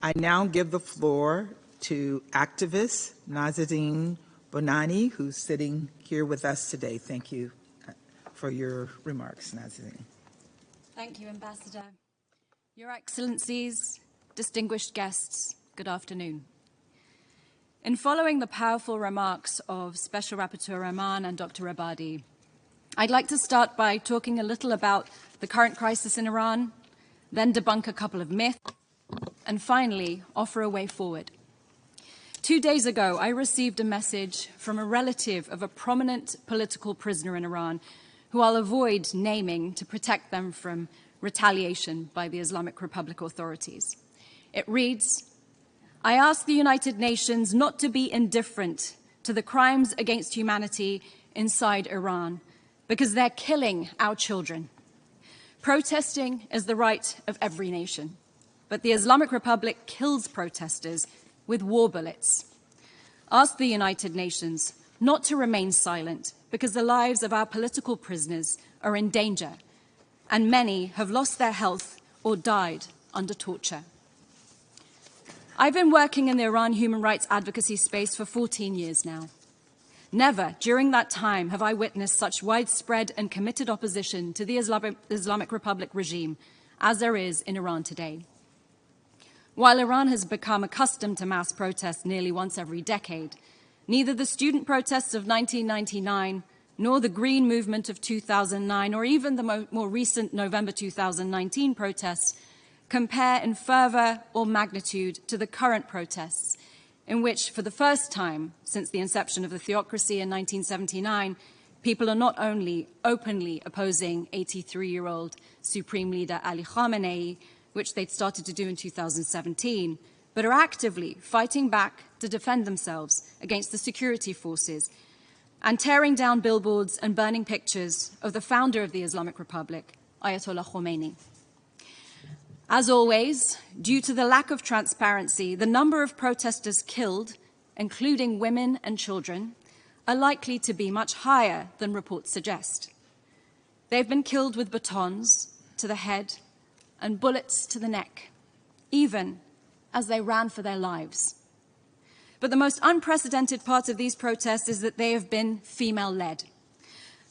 I now give the floor to activist Nazanin Boniadi, who's sitting here with us today. Thank you for your remarks, Nazanin. Thank you, Ambassador. Your Excellencies, distinguished guests, good afternoon. In following the powerful remarks of Special Rapporteur Rahman and Dr. Abadi, I'd like to start by talking a little about the current crisis in Iran, then debunk a couple of myths, and finally offer a way forward. 2 days ago, I received a message from a relative of a prominent political prisoner in Iran, who I'll avoid naming to protect them from retaliation by the Islamic Republic authorities. It reads, "I ask the United Nations not to be indifferent to the crimes against humanity inside Iran, because they're killing our children. Protesting is the right of every nation, but the Islamic Republic kills protesters with war bullets. Ask the United Nations not to remain silent, because the lives of our political prisoners are in danger, and many have lost their health or died under torture." I've been working in the Iran human rights advocacy space for 14 years now. Never during that time have I witnessed such widespread and committed opposition to the Islamic Republic regime as there is in Iran today. While Iran has become accustomed to mass protests nearly once every decade, neither the student protests of 1999, nor the Green Movement of 2009, or even the more recent November 2019 protests compare in fervor or magnitude to the current protests, in which, for the first time since the inception of the theocracy in 1979, people are not only openly opposing 83-year-old Supreme Leader Ali Khamenei, which they'd started to do in 2017, but are actively fighting back to defend themselves against the security forces and tearing down billboards and burning pictures of the founder of the Islamic Republic, Ayatollah Khomeini. As always, due to the lack of transparency, the number of protesters killed, including women and children, are likely to be much higher than reports suggest. They've been killed with batons to the head and bullets to the neck, even as they ran for their lives. But the most unprecedented part of these protests is that they have been female-led.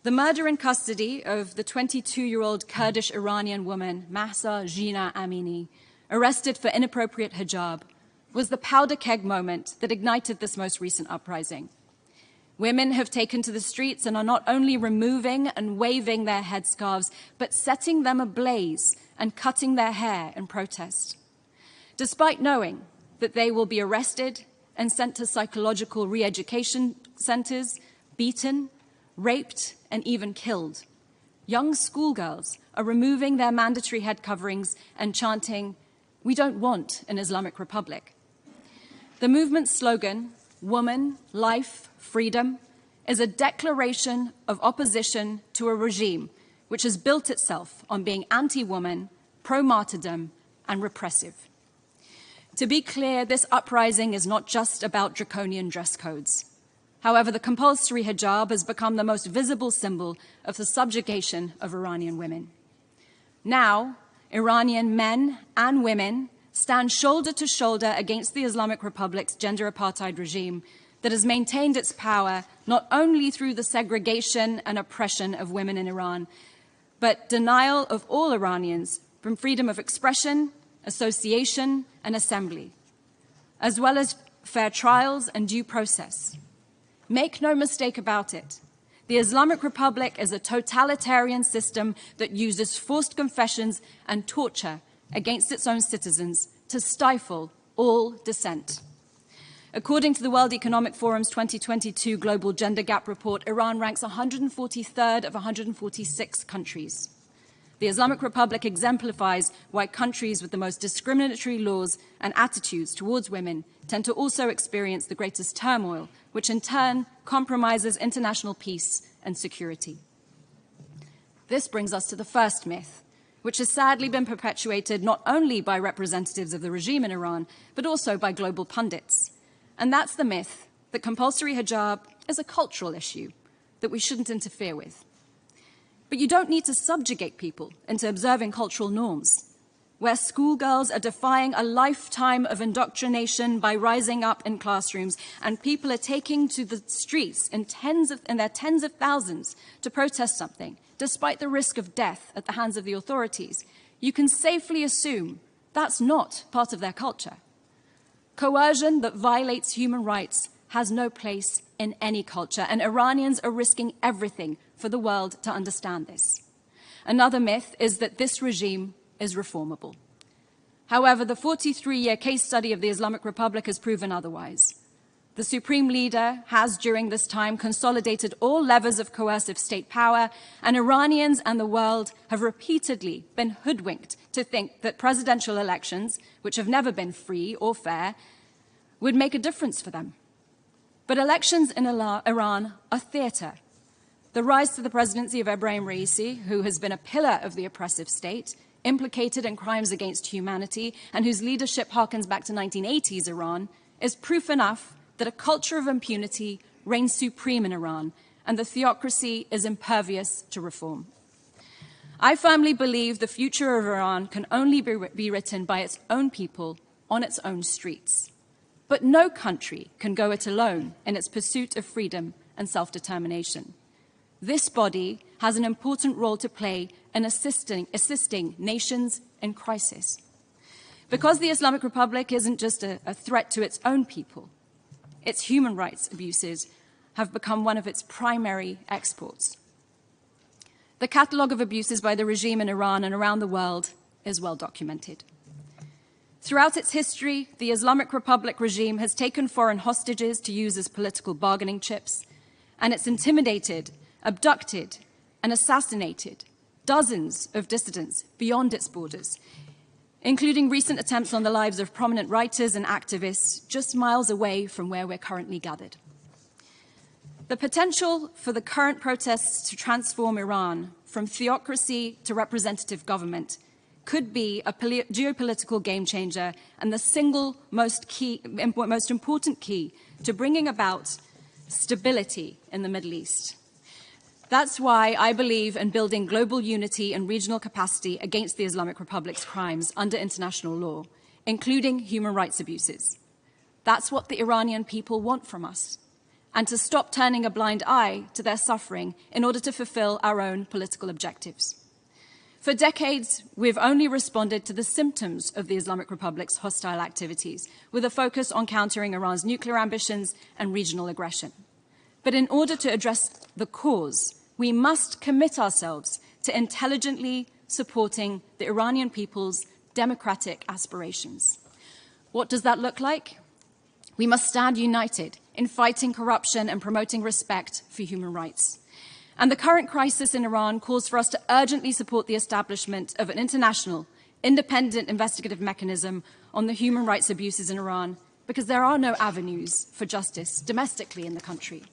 The murder in custody of the 22-year-old Kurdish Iranian woman, Mahsa Jina Amini, arrested for inappropriate hijab, was the powder keg moment that ignited this most recent uprising. Women have taken to the streets and are not only removing and waving their headscarves, but setting them ablaze and cutting their hair in protest. Despite knowing that they will be arrested and sent to psychological re-education centers, beaten, raped, and even killed, young schoolgirls are removing their mandatory head coverings and chanting, "We don't want an Islamic Republic." The movement's slogan, "Woman, Life, Freedom," is a declaration of opposition to a regime which has built itself on being anti-woman, pro-martyrdom, and repressive. To be clear, this uprising is not just about draconian dress codes. However, the compulsory hijab has become the most visible symbol of the subjugation of Iranian women. Now, Iranian men and women stand shoulder to shoulder against the Islamic Republic's gender apartheid regime that has maintained its power not only through the segregation and oppression of women in Iran, but denial of all Iranians from freedom of expression, association, and assembly, as well as fair trials and due process. Make no mistake about it, the Islamic Republic is a totalitarian system that uses forced confessions and torture against its own citizens to stifle all dissent. According to the World Economic Forum's 2022 Global Gender Gap Report, Iran ranks 143rd of 146 countries. The Islamic Republic exemplifies why countries with the most discriminatory laws and attitudes towards women tend to also experience the greatest turmoil, which in turn compromises international peace and security. This brings us to the first myth, which has sadly been perpetuated not only by representatives of the regime in Iran, but also by global pundits. And that's the myth that compulsory hijab is a cultural issue that we shouldn't interfere with. But you don't need to subjugate people into observing cultural norms. where schoolgirls are defying a lifetime of indoctrination by rising up in classrooms, and people are taking to the streets in their tens of thousands to protest something, despite the risk of death at the hands of the authorities, you can safely assume that's not part of their culture. Coercion that violates human rights has no place in any culture, and Iranians are risking everything for the world to understand this. Another myth is that this regime is reformable. However, the 43-year case study of the Islamic Republic has proven otherwise. The supreme leader has, during this time, consolidated all levers of coercive state power, and Iranians and the world have repeatedly been hoodwinked to think that presidential elections, which have never been free or fair, would make a difference for them. But elections in Iran are theater. The rise to the presidency of Ebrahim Raisi, who has been a pillar of the oppressive state, implicated in crimes against humanity, and whose leadership harkens back to 1980s Iran, is proof enough that a culture of impunity reigns supreme in Iran, and the theocracy is impervious to reform. I firmly believe the future of Iran can only be written by its own people on its own streets. But no country can go it alone in its pursuit of freedom and self-determination. This body has an important role to play in assisting nations in crisis. Because the Islamic Republic isn't just a threat to its own people, its human rights abuses have become one of its primary exports. The catalogue of abuses by the regime in Iran and around the world is well documented. Throughout its history, the Islamic Republic regime has taken foreign hostages to use as political bargaining chips, and it's intimidated, abducted, and assassinated dozens of dissidents beyond its borders, including recent attempts on the lives of prominent writers and activists just miles away from where we're currently gathered. The potential for the current protests to transform Iran from theocracy to representative government could be a geopolitical game changer and the single most important key to bringing about stability in the Middle East. That's why I believe in building global unity and regional capacity against the Islamic Republic's crimes under international law, including human rights abuses. That's what the Iranian people want from us, and to stop turning a blind eye to their suffering in order to fulfill our own political objectives. For decades, we've only responded to the symptoms of the Islamic Republic's hostile activities, with a focus on countering Iran's nuclear ambitions and regional aggression. But in order to address the cause, we must commit ourselves to intelligently supporting the Iranian people's democratic aspirations. What does that look like? We must stand united in fighting corruption and promoting respect for human rights. And the current crisis in Iran calls for us to urgently support the establishment of an international, independent investigative mechanism on the human rights abuses in Iran, because there are no avenues for justice domestically in the country.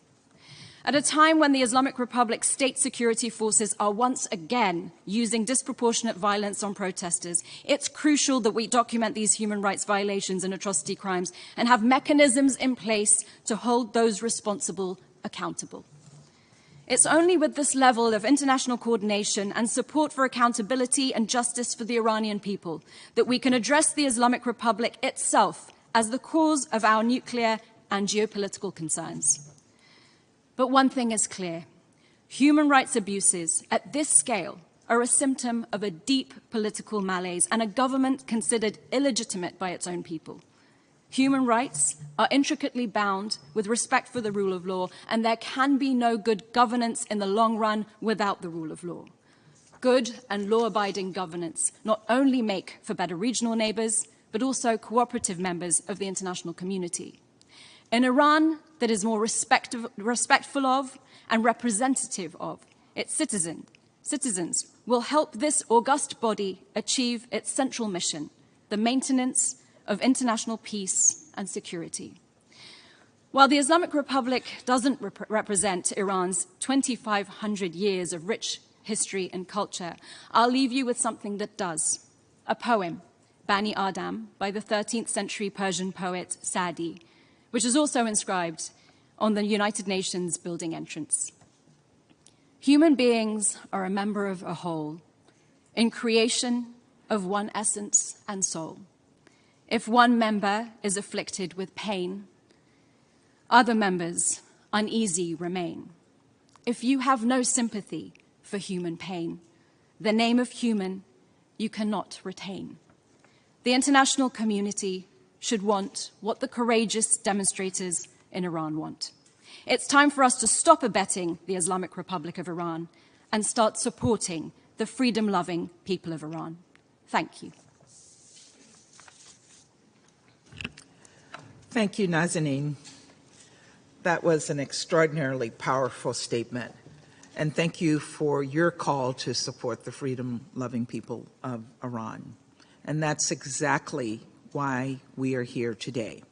At a time when the Islamic Republic's state security forces are once again using disproportionate violence on protesters, it's crucial that we document these human rights violations and atrocity crimes and have mechanisms in place to hold those responsible accountable. It's only with this level of international coordination and support for accountability and justice for the Iranian people that we can address the Islamic Republic itself as the cause of our nuclear and geopolitical concerns. But one thing is clear. Human rights abuses at this scale are a symptom of a deep political malaise and a government considered illegitimate by its own people. Human rights are intricately bound with respect for the rule of law, and there can be no good governance in the long run without the rule of law. Good and law-abiding governance not only make for better regional neighbors, but also cooperative members of the international community. An Iran that is more respectful of and representative of its citizens will help this august body achieve its central mission, the maintenance of international peace and security. While the Islamic Republic doesn't represent Iran's 2,500 years of rich history and culture, I'll leave you with something that does. A poem, Bani Adam, by the 13th century Persian poet Sa'di, which is also inscribed on the United Nations building entrance. Human beings are a member of a whole. In creation, of one essence and soul. If one member is afflicted with pain, other members uneasy remain. If you have no sympathy for human pain, the name of human you cannot retain. The international community should want what the courageous demonstrators in Iran want. It's time for us to stop abetting the Islamic Republic of Iran and start supporting the freedom-loving people of Iran. Thank you. Thank you, Nazanin. That was an extraordinarily powerful statement. And thank you for your call to support the freedom-loving people of Iran. And that's exactly why we are here today.